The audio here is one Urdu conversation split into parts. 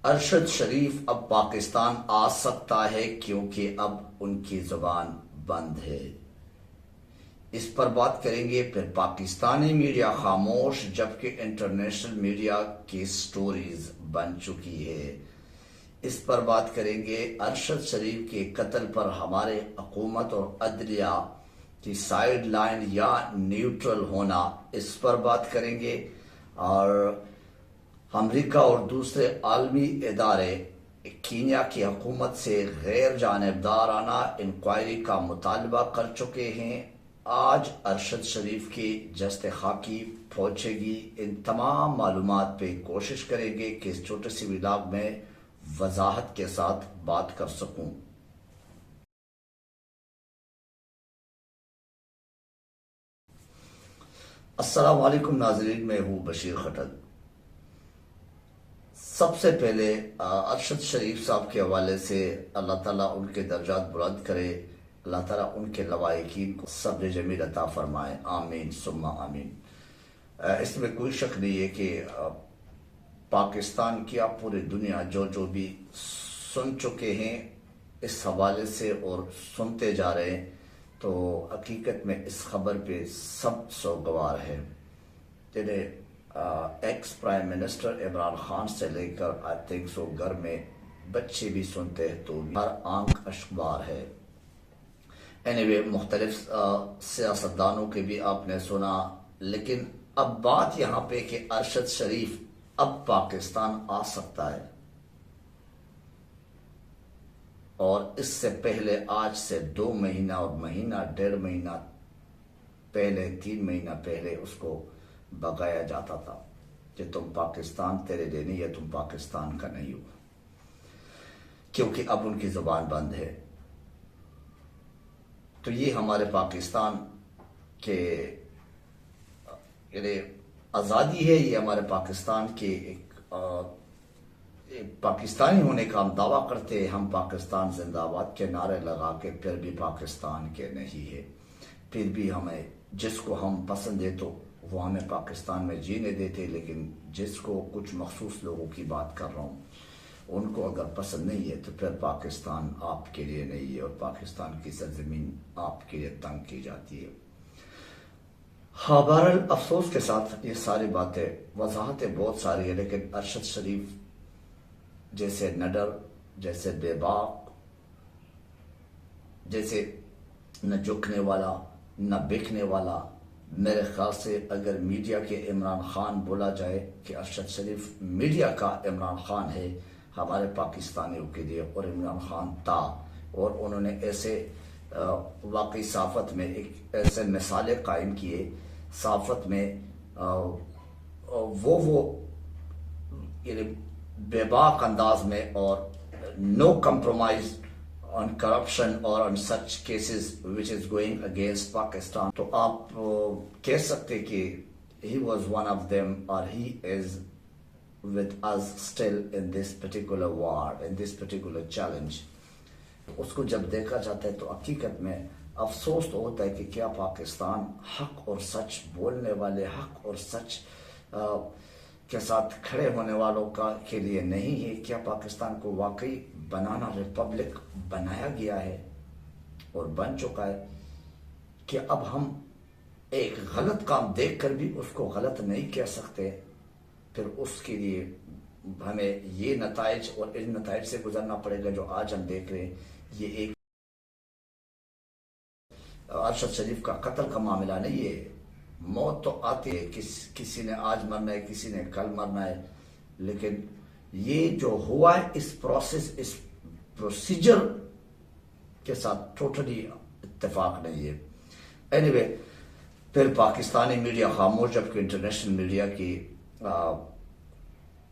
ارشد شریف اب پاکستان آ سکتا ہے کیونکہ اب ان کی زبان بند ہے۔ اس پر بات کریں گے۔ پھر پاکستانی میڈیا خاموش جبکہ انٹرنیشنل میڈیا کی سٹوریز بن چکی ہے۔ اس پر بات کریں گے۔ ارشد شریف کے قتل پر ہمارے حکومت اور عدلیہ کی سائیڈ لائن یا نیوٹرل ہونا، اس پر بات کریں گے۔ اور امریکہ اور دوسرے عالمی ادارے کینیا کی حکومت سے غیر جانبدارانہ انکوائری کا مطالبہ کر چکے ہیں۔ آج ارشد شریف کی جسد خاکی پہنچے گی۔ ان تمام معلومات پہ کوشش کریں گے کہ اس چھوٹے سی ولاگ میں وضاحت کے ساتھ بات کر سکوں۔ السلام علیکم ناظرین، میں ہوں بشیر خٹک۔ سب سے پہلے ارشد شریف صاحب کے حوالے سے اللہ تعالیٰ ان کے درجات بلند کرے، اللہ تعالیٰ ان کے لواحقین کو صبر جمیل عطا فرمائے، آمین ثم آمین۔ اس میں کوئی شک نہیں ہے کہ پاکستان کیا پوری دنیا جو بھی سن چکے ہیں اس حوالے سے اور سنتے جا رہے ہیں، تو حقیقت میں اس خبر پہ سب سوگوار ہے۔ Ex prime minister Imran Khan سے لے کر آئی تھنک سو گھر میں بچے بھی سنتے ہیں تو ہر آنکھ اشکبار ہے۔ اینیوے مختلف سیاستدانوں کے بھی آپ نے سنا، لیکن اب بات یہاں پہ کہ ارشد شریف اب پاکستان آ سکتا ہے، اور اس سے پہلے آج سے 2 مہینہ اور مہینہ 1.5 مہینہ پہلے 3 مہینہ پہلے اس کو بگایا جاتا تھا کہ تم پاکستان تیرے لیے نہیں ہے، تم پاکستان کا نہیں ہو، کیونکہ اب ان کی زبان بند ہے۔ تو یہ ہمارے پاکستان کے یعنی آزادی ہے، یہ ہمارے پاکستان کے ایک پاکستانی ہونے کا ہم دعویٰ کرتے ہیں، ہم پاکستان زندہ آباد کے نعرے لگا کے پھر بھی پاکستان کے نہیں ہے، پھر بھی ہمیں جس کو ہم پسند ہے تو وہ ہمیں پاکستان میں جینے دیتے، لیکن جس کو کچھ مخصوص لوگوں کی بات کر رہا ہوں ان کو اگر پسند نہیں ہے تو پھر پاکستان آپ کے لیے نہیں ہے، اور پاکستان کی سرزمین آپ کے لیے تنگ کی جاتی ہے۔ ہاں، بہرحال افسوس کے ساتھ یہ ساری باتیں وضاحتیں بہت ساری ہیں، لیکن ارشد شریف جیسے نڈر، جیسے بے باک، جیسے نہ جھکنے والا نہ بکنے والا، میرے خیال سے اگر میڈیا کے عمران خان بولا جائے کہ ارشد شریف میڈیا کا عمران خان ہے ہمارے پاکستانیوں کے لیے، اور عمران خان تھا، اور انہوں نے ایسے واقعی صحافت میں ایک ایسے مثالیں قائم کیے، صحافت میں وہ یعنی بے باک انداز میں، اور نو compromise on corruption or on such cases which is going against Pakistan. تو آپ کہہ سکتے کہ he was one of them, or he is with us still in this particular war, in this particular challenge. اس کو جب دیکھا جاتا ہے تو حقیقت میں افسوس تو ہوتا ہے کہ کیا پاکستان حق اور سچ بولنے والے، حق اور سچ کے ساتھ کھڑے ہونے والوں کے لیے نہیں ہے؟ کیا پاکستان کو واقعی بنانا ریپبلک بنایا گیا ہے اور بن چکا ہے کہ اب ہم ایک غلط کام دیکھ کر بھی اس کو غلط نہیں کہہ سکتے؟ پھر اس کے لیے ہمیں یہ نتائج اور ان نتائج سے گزرنا پڑے گا جو آج ہم دیکھ رہے ہیں۔ یہ ایک ارشد شریف کا قتل کا معاملہ نہیں ہے، موت تو آتی ہے، کسی نے آج مرنا ہے، کسی نے کل مرنا ہے، لیکن یہ جو ہوا ہے اس پروسیس، اس پروسیجر کے ساتھ ٹوٹلی اتفاق نہیں ہے۔ اینیوے پھر پاکستانی میڈیا خاموش جبکہ انٹرنیشنل میڈیا کی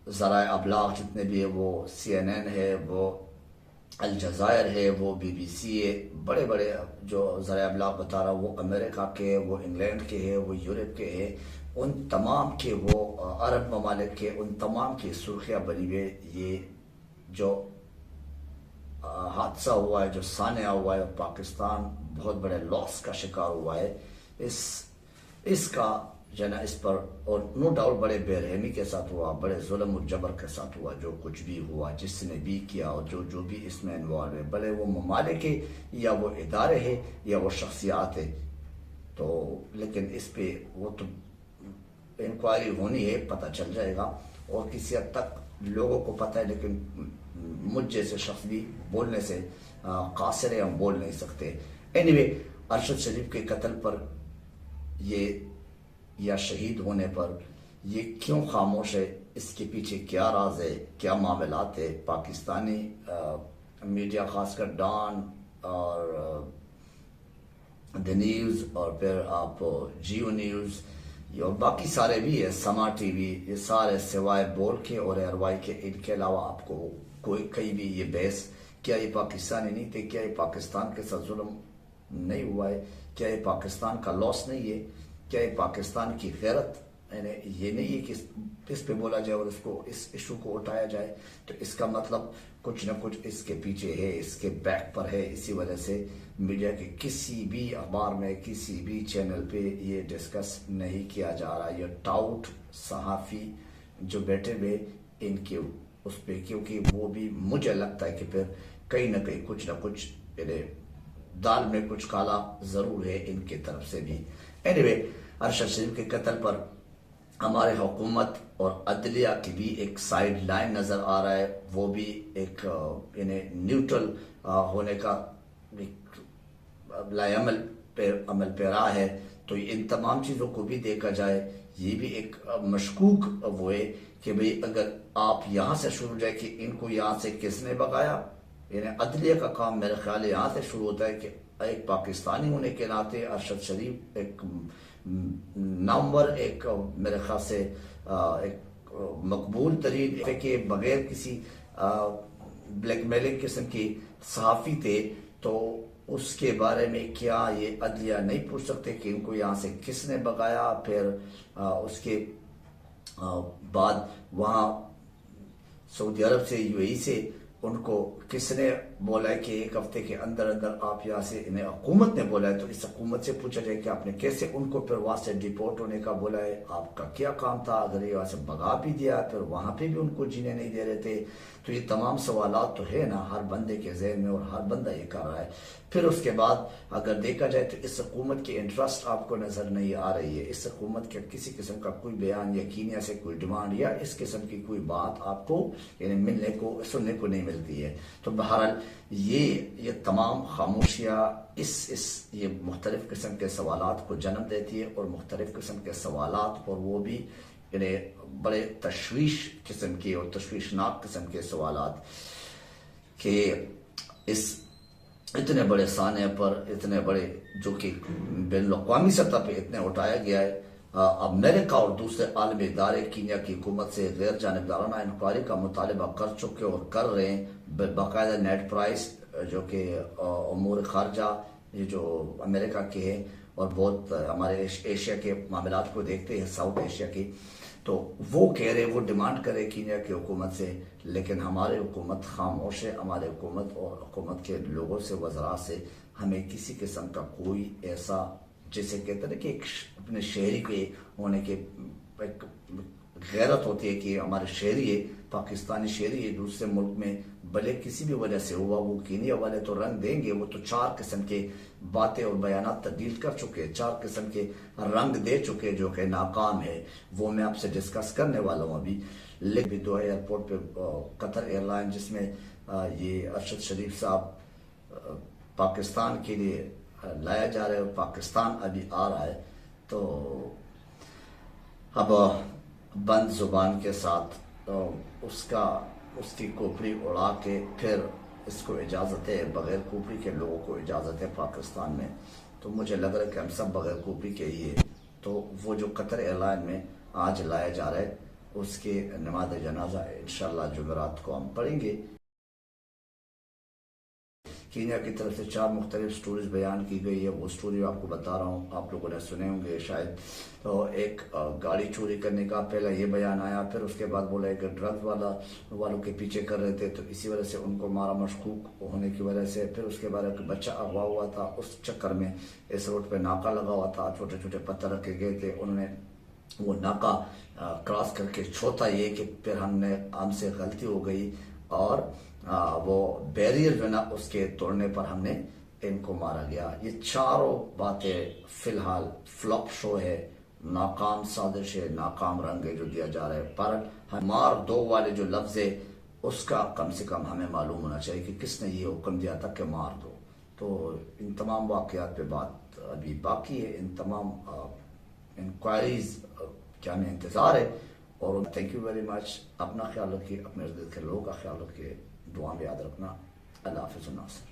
ذرائع ابلاغ جتنے بھی ہے، وہ CNN ہے، وہ الجزائر ہے، وہ BBC ہے، بڑے بڑے جو ذرائع ابلاغ بتا رہا وہ امریکہ کے، وہ انگلینڈ کے ہے، وہ یورپ کے ہے، ان تمام کے، وہ عرب ممالک کے، ان تمام کی سرخیاں بنی ہوئے یہ جو حادثہ ہوا ہے، جو سانحہ ہوا ہے، پاکستان بہت بڑے لاس کا شکار ہوا ہے، اس کا جو ہے نا اس پر، اور نو ڈاؤٹ بڑے بے رحمی کے ساتھ ہوا، بڑے ظلم و جبر کے ساتھ ہوا، جو کچھ بھی ہوا، جس نے بھی کیا اور جو بھی اس میں انوالو ہے، بھلے وہ ممالک ہے یا وہ ادارے ہیں یا وہ شخصیات ہے، تو لیکن اس پہ وہ تو انکوائری ہونی ہے، پتہ چل جائے گا، اور کسی حد تک لوگوں کو پتہ ہے، لیکن مجھ جیسے شخص بھی بولنے سے قاصر ہے، ہم بول نہیں سکتے۔ اینی وے، ارشد شریف کے قتل پر یہ یا شہید ہونے پر یہ کیوں خاموش ہے، اس کے پیچھے کیا راز ہے، کیا معاملات ہے؟ پاکستانی میڈیا، خاص کر ڈان اور دی نیوز، اور پھر آپ جیو نیوز اور باقی سارے بھی ہے، سما ٹی وی، یہ سارے سوائے بول کے اور اروائی کے، ان کے علاوہ آپ کو کوئی کہیں بھی یہ بحث، کیا یہ پاکستانی نہیں تھے، کیا یہ پاکستان کے ساتھ ظلم نہیں ہوا ہے، کیا یہ پاکستان کا لاس نہیں ہے، کیا یہ پاکستان کی غیرت، یعنی یہ نہیں ہے کہ اس پہ بولا جائے اور اس ایشو کو اٹھایا جائے، تو اس کا مطلب کچھ نہ کچھ اس کے پیچھے ہے، اس کے بیک پر ہے۔ اسی وجہ سے میڈیا کے کسی بھی اخبار میں، کسی بھی چینل پہ یہ ڈسکس نہیں کیا جا رہا، یہ ٹاؤٹ صحافی جو بیٹھے ہوئے ان کے اس پہ، کیونکہ وہ بھی مجھے لگتا ہے کہ پھر کہیں نہ کہیں کچھ نہ کچھ دال میں کچھ کالا ضرور ہے ان کی طرف سے بھی۔ اینی وے، ارشد شریف کے قتل پر ہمارے حکومت اور عدلیہ کی بھی ایک سائیڈ لائن نظر آ رہا ہے، وہ بھی ایک یعنی نیوٹرل ہونے کا لائے عمل پیرا ہے، تو ان تمام چیزوں کو بھی دیکھا جائے، یہ بھی ایک مشکوک وہ ہے کہ بھئی اگر آپ یہاں سے شروع جائے کہ ان کو یہاں سے کس نے بغایا، یعنی عدلیہ کا کام میرے خیال ہے یہاں سے شروع ہوتا ہے کہ ایک پاکستانی ہونے کے ناطے ارشد شریف ایک نامور، ایک میرے خیال سے ایک مقبول ترین کہ بغیر کسی بلیک میلنگ قسم کی صحافی تھے، تو اس کے بارے میں کیا یہ عدلیہ نہیں پوچھ سکتے کہ ان کو یہاں سے کس نے بغایا؟ پھر اس کے بعد وہاں سعودی عرب سے، یو اے ای سے ان کو کس نے بولا ہے کہ ایک ہفتے کے اندر اندر آپ یہاں سے، انہیں حکومت نے بولا ہے، تو اس حکومت سے پوچھا جائے کہ آپ نے کیسے ان کو پھر وہاں سے ڈیپورٹ ہونے کا بولا ہے، آپ کا کیا کام تھا؟ اگر یہ وہاں سے بھگا بھی دیا پھر وہاں پہ بھی ان کو جینے نہیں دے رہے تھے، تو یہ تمام سوالات تو ہے نا ہر بندے کے ذہن میں، اور ہر بندہ یہ کر رہا ہے۔ پھر اس کے بعد اگر دیکھا جائے تو اس حکومت کی انٹرسٹ آپ کو نظر نہیں آ رہی ہے، اس حکومت کے کسی قسم کا کوئی بیان یا کینیا سے کوئی ڈیمانڈ یا اس قسم کی کوئی بات آپ کو یعنی ملنے کو، سننے کو نہیں ملتی ہے۔ تو بہرحال یہ تمام خاموشیاں یہ مختلف قسم کے سوالات کو جنم دیتی ہے، اور مختلف قسم کے سوالات، اور وہ بھی یعنی بڑے تشویش قسم کے اور تشویشناک قسم کے سوالات، کہ اس اتنے بڑے سانحے پر، اتنے بڑے جو کہ بین الاقوامی سطح پہ اتنے اٹھایا گیا ہے، امریکہ اور دوسرے عالمی ادارے کینیا کی حکومت سے غیر جانبدارانہ انکوائری کا مطالبہ کر چکے اور کر رہے ہیں، باقاعدہ نیٹ پرائس جو کہ امور خارجہ یہ جو امریکہ کے ہیں، اور بہت ہمارے ایشیا کے معاملات کو دیکھتے ہیں، ساؤتھ ایشیا کی، تو وہ کہہ رہے، وہ ڈیمانڈ کرے کینیا کی حکومت سے، لیکن ہمارے حکومت خاموش ہے، ہمارے حکومت اور حکومت کے لوگوں سے، وزراء سے ہمیں کسی قسم کا کوئی ایسا، جیسے کہتے ہیں کہ ایک اپنے شہری کے ہونے کے ایک غیرت ہوتی ہے کہ ہمارے شہری ہے، پاکستانی شہری ہے دوسرے ملک میں، بھلے کسی بھی وجہ سے ہوا، وہ کینیا والے تو رنگ دیں گے، وہ تو 4 قسم کے باتیں اور بیانات تبدیل کر چکے، 4 قسم کے رنگ دے چکے جو کہ ناکام ہے، وہ میں آپ سے ڈسکس کرنے والا ہوں ابھی۔ لیکن دوحہ ایئرپورٹ پہ قطر ایئر لائن جس میں یہ ارشد شریف صاحب پاکستان کے لیے لایا جا رہا ہے، اور پاکستان ابھی آ رہا ہے، تو اب بند زبان کے ساتھ اس کی کھوپڑی اڑا کے پھر اس کو اجازت ہے، بغیر کھوپڑی کے لوگوں کو اجازت ہے پاکستان میں، تو مجھے لگ رہا ہے کہ ہم سب بغیر کھوپڑی کے ہی ہے، تو وہ جو قطر ایئر لائن میں آج لایا جا رہا ہے، اس کے نماز جنازہ انشاءاللہ جمعرات کو ہم پڑھیں گے۔ کینیا کی طرف سے 4 مختلف سٹوریز بیان کی گئی ہے، وہ سٹوری آپ کو بتا رہا ہوں، آپ لوگوں نے سنے ہوں گے شاید۔ تو ایک گاڑی چوری کرنے کا پہلا یہ بیان آیا، پھر اس کے بعد بولا کہ ڈرگز والوں کے پیچھے کر رہے تھے، تو اسی وجہ سے ان کو مارا، مشکوک ہونے کی وجہ سے۔ پھر اس کے بعد ایک بچہ اغوا ہوا تھا، اس چکر میں اس روڈ پہ ناکہ لگا ہوا تھا، چھوٹے چھوٹے پتھر رکھے گئے تھے، انہوں نے وہ ناکا کراس کر کے، چھوتا یہ کہ پھر ہم سے غلطی ہو گئی اور وہ بیریئر جو نا اس کے توڑنے پر ہم نے ان کو مارا گیا. یہ چاروں باتیں فی الحال فلاپ شو ہے، ناکام سازش ہے، ناکام رنگ ہے جو دیا جا رہا ہے. پر مار دو والے جو لفظ ہے اس کا کم سے کم ہمیں معلوم ہونا چاہیے کہ کس نے یہ حکم دیا تھا کہ مار دو. تو ان تمام واقعات پہ بات ابھی باقی ہے، ان تمام انکوائریز کا ہمیں انتظار ہے. اور تھینک یو ویری مچ. اپنا خیال رکھیے، اپنے ارد گرد کے لوگوں کا خیال رکھیے، دعا میں یاد رکھنا. اللہ حافظ الناصر.